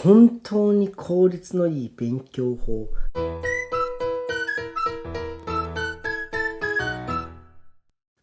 本当に効率のいい勉強法。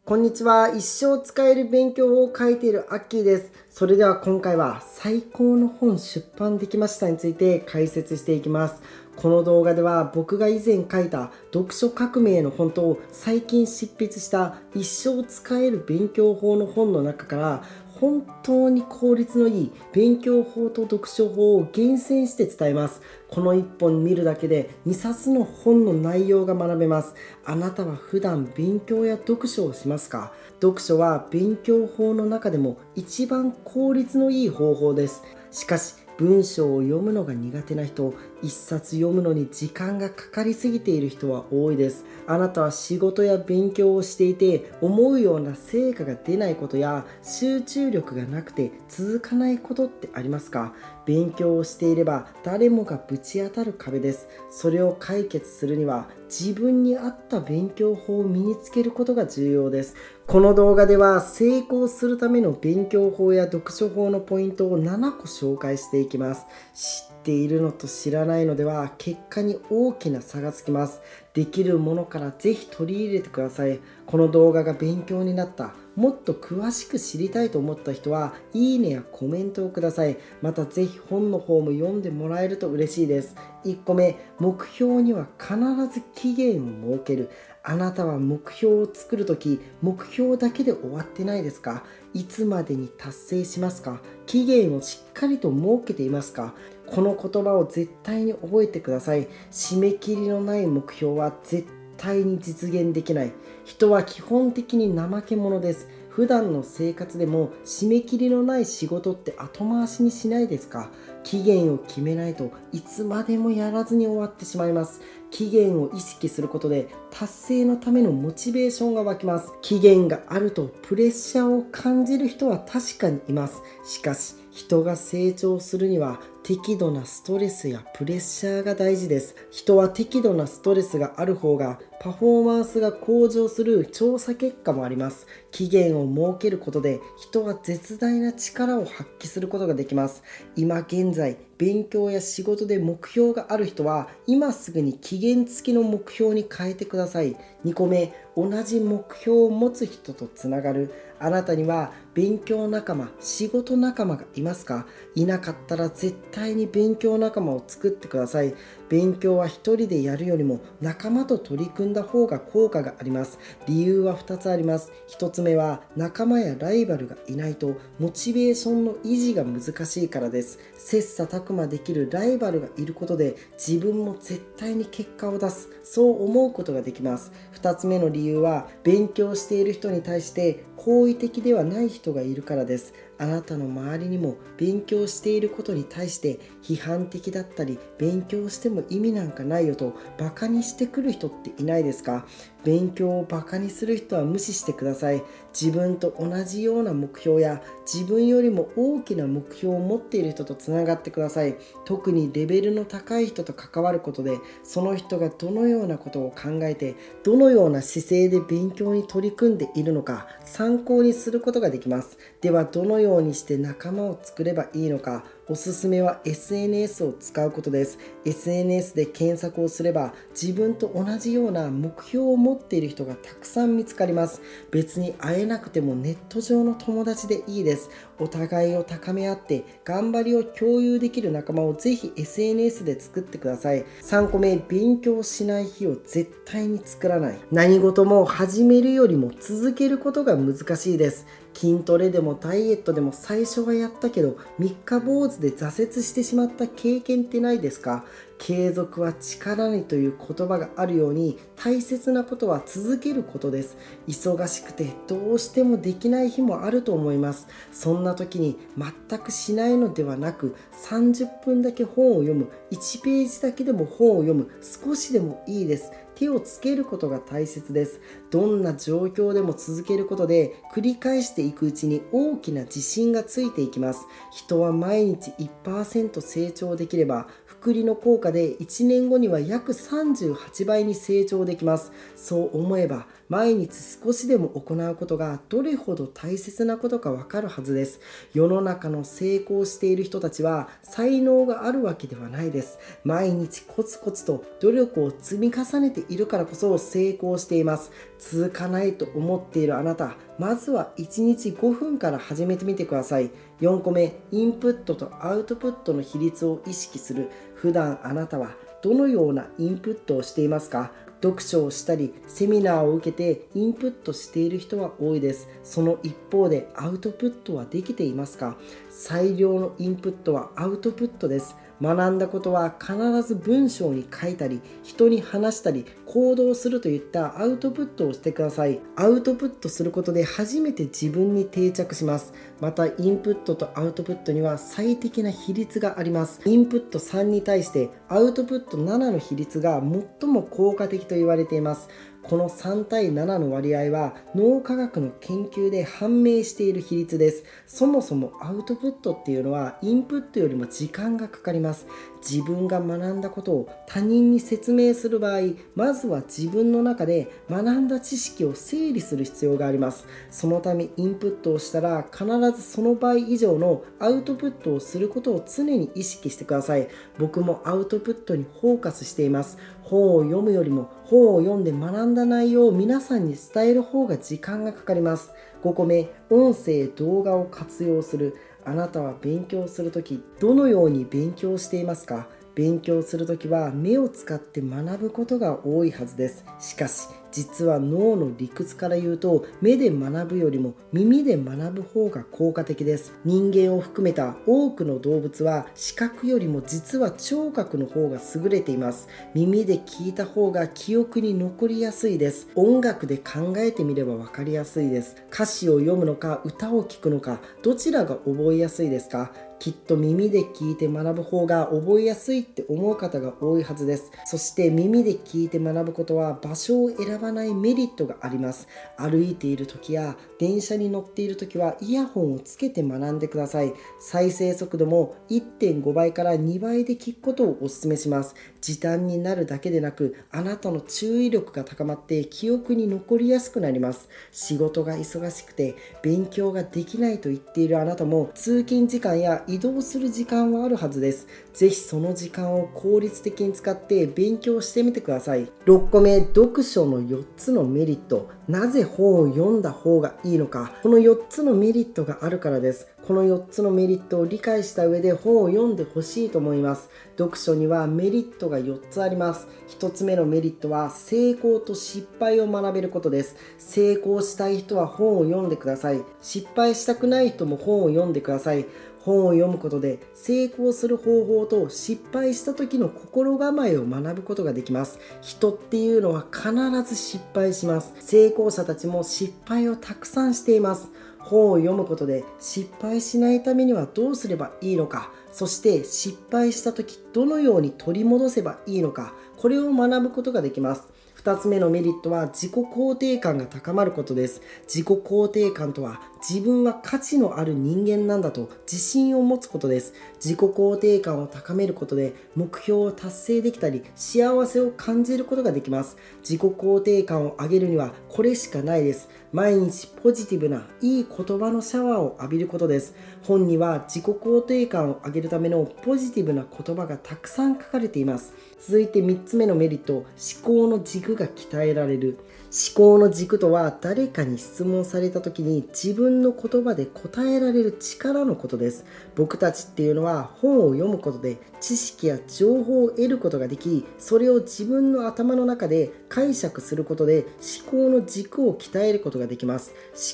こんにちは。一生使える勉強法を書いているアッキーです。それでは今回は最高の本出版できましたについて解説していきます。この動画では僕が以前書いた読書革命の本と最近執筆した一生使える勉強法の本の中から本当に効率のいい勉強法と読書法を厳選して伝えます。この1本見るだけで2冊の本の内容が学べます。あなたは普段勉強や読書をしますか？読書は勉強法の中でも一番効率のいい方法です。しかし文章を読むのが苦手な人、一冊読むのに時間がかかりすぎている人は多いです。あなたは仕事や勉強をしていて思うような成果が出ないことや集中力がなくて続かないことってありますか？勉強をしていれば誰もがぶち当たる壁です。それを解決するには自分に合った勉強法を身につけることが重要です。この動画では成功するための勉強法や読書法のポイントを7個紹介していきます。知っているのと知らないのでは結果に大きな差がつきます。できるものからぜひ取り入れてください。この動画が勉強になった、もっと詳しく知りたいと思った人はいいねやコメントをください。またぜひ本の方も読んでもらえると嬉しいです。1個目、目標には必ず期限を設ける。あなたは目標を作るとき、目標だけで終わってないですか？いつまでに達成しますか？期限をしっかりと設けていますか？この言葉を絶対に覚えてください。締め切りのない目標は絶対に実現できない。人は基本的に怠け者です。普段の生活でも締め切りのない仕事って後回しにしないですか？期限を決めないといつまでもやらずに終わってしまいます。期限を意識することで達成のためのモチベーションが湧きます。期限があるとプレッシャーを感じる人は確かにいます。しかし人が成長するには適度なストレスやプレッシャーが大事です。人は適度なストレスがある方がパフォーマンスが向上する調査結果もあります。期限を設けることで人は絶大な力を発揮することができます。今現在勉強や仕事で目標がある人は今すぐに期限付きの目標に変えてください。2個目、同じ目標を持つ人とつながる。あなたには勉強仲間、仕事仲間がいますか？いなかったら絶対に勉強仲間を作ってください。勉強は一人でやるよりも仲間と取り組んだ方が効果があります。理由は2つあります。1つ目は仲間やライバルがいないとモチベーションの維持が難しいからです。切磋琢磨できるライバルがいることで自分も絶対に結果を出す、そう思うことができます。2つ目の理由は勉強している人に対して好意的ではない人がいるからです。あなたの周りにも勉強していることに対して批判的だったり、勉強しても意味なんかないよとバカにしてくる人っていないですか？勉強をバカにする人は無視してください。自分と同じような目標や自分よりも大きな目標を持っている人とつながってください。特にレベルの高い人と関わることで、その人がどのようなことを考えて、どのような姿勢で勉強に取り組んでいるのか参考にすることができます。ではどのようにして仲間を作ればいいのか。おすすめは SNS を使うことです。SNS で検索をすれば自分と同じような目標を持っている人がたくさん見つかります。別に会えなくてもネット上の友達でいいです。お互いを高め合って頑張りを共有できる仲間をぜひ SNS で作ってください。3個目、勉強しない日を絶対に作らない。何事も始めるよりも続けることが難しいです。筋トレでもダイエットでも最初はやったけど三日坊主で挫折してしまった経験ってないですか？継続は力にという言葉があるように大切なことは続けることです。忙しくてどうしてもできない日もあると思います。そんな時に全くしないのではなく30分だけ本を読む、1ページだけでも本を読む、少しでもいいです。手をつけることが大切です。どんな状況でも続けることで繰り返していくうちに大きな自信がついていきます。人は毎日 1% 成長できれば複利の効果かで1年後には約38倍に成長できます。そう思えば毎日少しでも行うことがどれほど大切なことかわかるはずです。世の中の成功している人たちは才能があるわけではないです。毎日コツコツと努力を積み重ねているからこそ成功しています。続かないと思っているあなた、まずは1日5分から始めてみてください。4個目、インプットとアウトプットの比率を意識する。普段あなたはどのようなインプットをしていますか？読書をしたりセミナーを受けてインプットしている人は多いです。その一方でアウトプットはできていますか？最良のインプットはアウトプットです。学んだことは必ず文章に書いたり人に話したり行動するといったアウトプットをしてください。アウトプットすることで初めて自分に定着します。またインプットとアウトプットには最適な比率があります。インプット3に対してアウトプット7の比率が最も効果的と言われています。この3対7の割合は脳科学の研究で判明している比率です。そもそもアウトプットっていうのはインプットよりも時間がかかります。自分が学んだことを他人に説明する場合、まずは自分の中で学んだ知識を整理する必要があります。そのためインプットをしたら必ずその倍以上のアウトプットをすることを常に意識してください。僕もアウトプットにフォーカスしています。本を読むよりも本を読んで学んだ内容を皆さんに伝える方が時間がかかります。5個目、音声・動画を活用する。あなたは勉強するとき、どのように勉強していますか？勉強するときは目を使って学ぶことが多いはずです。しかし、実は脳の理屈から言うと、目で学ぶよりも耳で学ぶ方が効果的です。人間を含めた多くの動物は視覚よりも実は聴覚の方が優れています。耳で聞いた方が記憶に残りやすいです。音楽で考えてみれば分かりやすいです。歌詞を読むのか歌を聴くのか、どちらが覚えやすいですか？きっと耳で聞いて学ぶ方が覚えやすいって思う方が多いはずです。そして耳で聞いて学ぶことは場所を選ばないメリットがあります。歩いている時や電車に乗っている時はイヤホンをつけて学んでください。再生速度も 1.5 倍から2倍で聞くことをお勧めします。時短になるだけでなく、あなたの注意力が高まって記憶に残りやすくなります。仕事が忙しくて勉強ができないと言っているあなたも、通勤時間や移動する時間はあるはずです。ぜひその時間を効率的に使って勉強してみてください。6個目、読書の4つのメリット。なぜ本を読んだ方がいいのか。この4つのメリットがあるからです。この4つのメリットを理解した上で本を読んでほしいと思います。読書にはメリットが4つあります。1つ目のメリットは成功と失敗を学べることです。成功したい人は本を読んでください。失敗したくない人も本を読んでください。本を読むことで成功する方法と失敗した時の心構えを学ぶことができます。人っていうのは必ず失敗します。成功者たちも失敗をたくさんしています。本を読むことで失敗しないためにはどうすればいいのか、そして失敗した時どのように取り戻せばいいのか、これを学ぶことができます。2つ目のメリットは自己肯定感が高まることです。自己肯定感とは自分は価値のある人間なんだと自信を持つことです。自己肯定感を高めることで目標を達成できたり幸せを感じることができます。自己肯定感を上げるにはこれしかないです。毎日ポジティブないい言葉のシャワーを浴びることです。本には自己肯定感を上げるためのポジティブな言葉がたくさん書かれています。続いて3つ目のメリット、思考の軸が鍛えられる。思考の軸とは誰かに質問された時に自分の言葉で答えられる力のことです。僕たちっていうのは本を読むことで知識や情報を得ることができ、それを自分の頭の中で解釈することで思考の軸を鍛えることができます。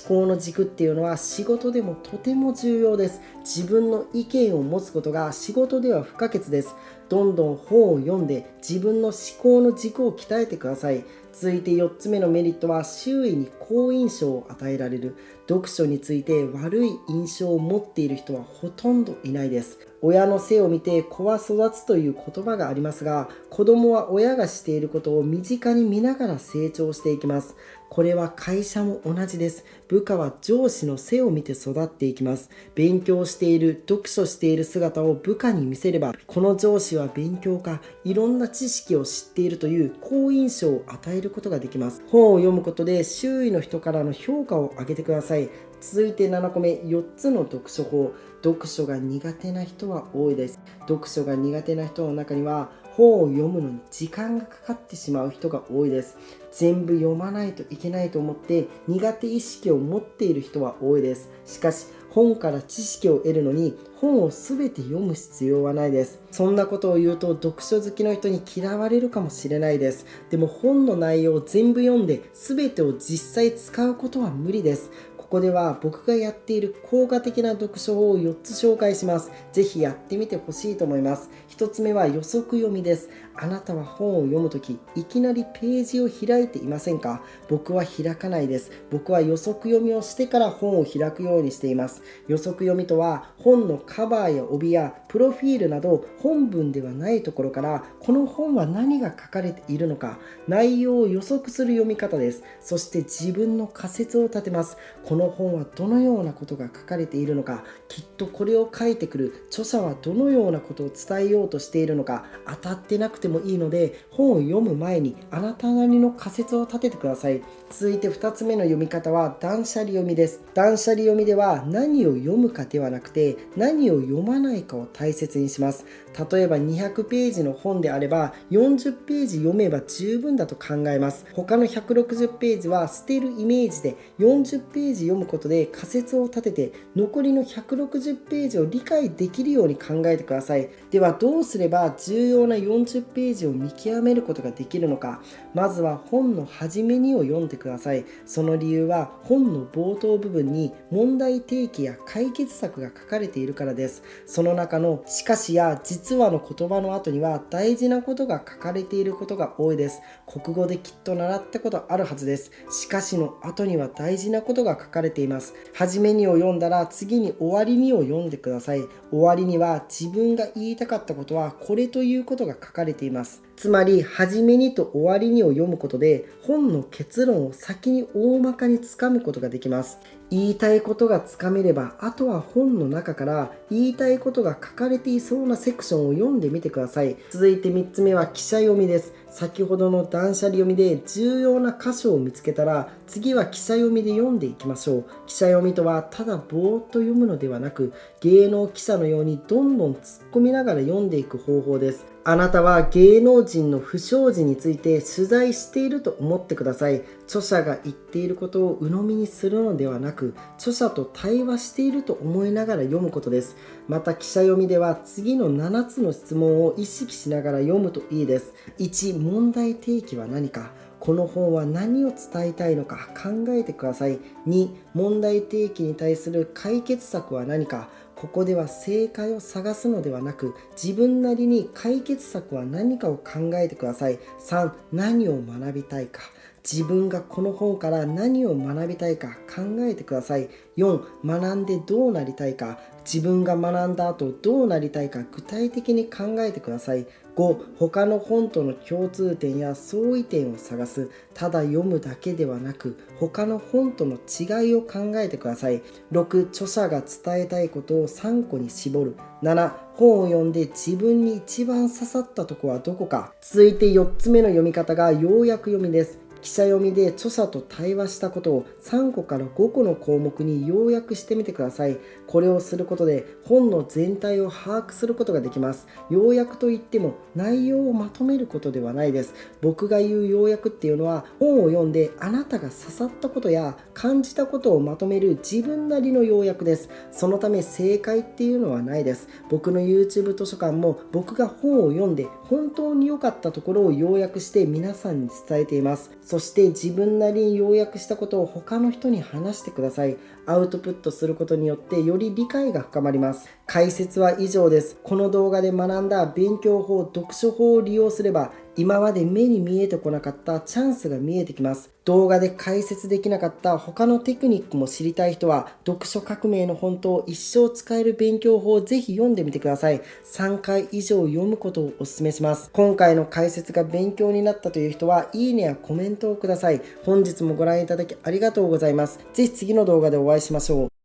思考の軸っていうのは仕事でもとても重要です。自分の意見を持つことが仕事では不可欠です。どんどん本を読んで自分の思考の軸を鍛えてください。続いて4つ目のメリットは、周囲に好印象を与えられる。読書について悪い印象を持っている人はほとんどいないです。親の背を見て子は育つという言葉がありますが、子供は親がしていることを身近に見ながら成長していきます。これは会社も同じです。部下は上司の背を見て育っていきます。勉強している、読書している姿を部下に見せれば、この上司は勉強家、いろんな知識を知っているという好印象を与えることができます。本を読むことで周囲の人からの評価を上げてください。続いて7個目、4つの読書法。読書が苦手な人は多いです。読書が苦手な人の中には、本を読むのに時間がかかってしまう人が多いです。全部読まないといけないと思って苦手意識を持っている人は多いです。しかし、本から知識を得るのに本を全て読む必要はないです。そんなことを言うと読書好きの人に嫌われるかもしれないです。でも本の内容を全部読んで全てを実際使うことは無理です。ここでは僕がやっている効果的な読書法を4つ紹介します。ぜひやってみてほしいと思います。1つ目は予測読みです。あなたは本を読むとき、いきなりページを開いていませんか？僕は開かないです。僕は予測読みをしてから本を開くようにしています。予測読みとは、本のカバーや帯やプロフィールなど本文ではないところから、この本は何が書かれているのか、内容を予測する読み方です。そして自分の仮説を立てます。この本はどのようなことが書かれているのか、きっとこれを書いてくる著者はどのようなことを伝えようとしているのか、当たってなくてもいいので、本を読む前にあなたなりの仮説を立ててください。続いて2つ目の読み方は断捨離読みです。断捨離読みでは、何を読むかではなくて何を読まないかを大切にします。例えば200ページの本であれば40ページ読めば十分だと考えます。他の160ページは捨てるイメージで40ページ読むことで仮説を立てて、残りの160ページを理解できるように考えてください。ではどうすれば重要な40ページを見極めることができるのか。まずは本の初めにを読んでください。その理由は、本の冒頭部分に問題提起や解決策が書かれているからです。その中のしかしや実はの言葉の後には大事なことが書かれていることが多いです。国語できっと習ったことあるはずです。しかしの後には大事なことが書かれています。初めにを読んだら次に終わりにを読んでください。終わりには、自分が言いたかったことはこれということが書かれています。つまり、初めにと終わりにを読むことで本の結論を先に大まかにつかむことができます。言いたいことがつかめれば、あとは本の中から言いたいことが書かれていそうなセクションを読んでみてください。続いて3つ目は記者読みです。先ほどの断捨離読みで重要な箇所を見つけたら、次は記者読みで読んでいきましょう。記者読みとは、ただぼーっと読むのではなく、芸能記者のようにどんどん突っ込みながら読んでいく方法です。あなたは芸能人の不祥事について取材していると思ってください。著者が言っていることを鵜呑みにするのではなく、著者と対話していると思いながら読むことです。また記者読みでは、次の7つの質問を意識しながら読むといいです。1、問題提起は何か。この本は何を伝えたいのか考えてください。2、問題提起に対する解決策は何か。ここでは正解を探すのではなく、自分なりに解決策は何かを考えてください。3、何を学びたいか。自分がこの本から何を学びたいか考えてください。4、学んでどうなりたいか。自分が学んだ後どうなりたいか具体的に考えてください。5、他の本との共通点や相違点を探す。ただ読むだけではなく、他の本との違いを考えてください。6、著者が伝えたいことを3個に絞る。7、本を読んで自分に一番刺さったとこはどこか。続いて4つ目の読み方が要約読みです。記者読みで著者と対話したことを3個から5個の項目に要約してみてください。これをすることで本の全体を把握することができます。要約といっても内容をまとめることではないです。僕が言う要約っていうのは、本を読んであなたが刺さったことや感じたことをまとめる自分なりの要約です。そのため正解っていうのはないです。僕の YouTube 図書館も、僕が本を読んで本当に良かったところを要約して皆さんに伝えています。そして自分なりに要約したことを他の人に話してください。アウトプットすることによってより理解が深まります。解説は以上です。この動画で学んだ勉強法、読書法を利用すれば今まで目に見えてこなかったチャンスが見えてきます。動画で解説できなかった他のテクニックも知りたい人は、読書革命の本と一生使える勉強法をぜひ読んでみてください。3回以上読むことをお勧めします。今回の解説が勉強になったという人は、いいねやコメントをください。本日もご覧いただきありがとうございます。ぜひ次の動画でお会いしましょう。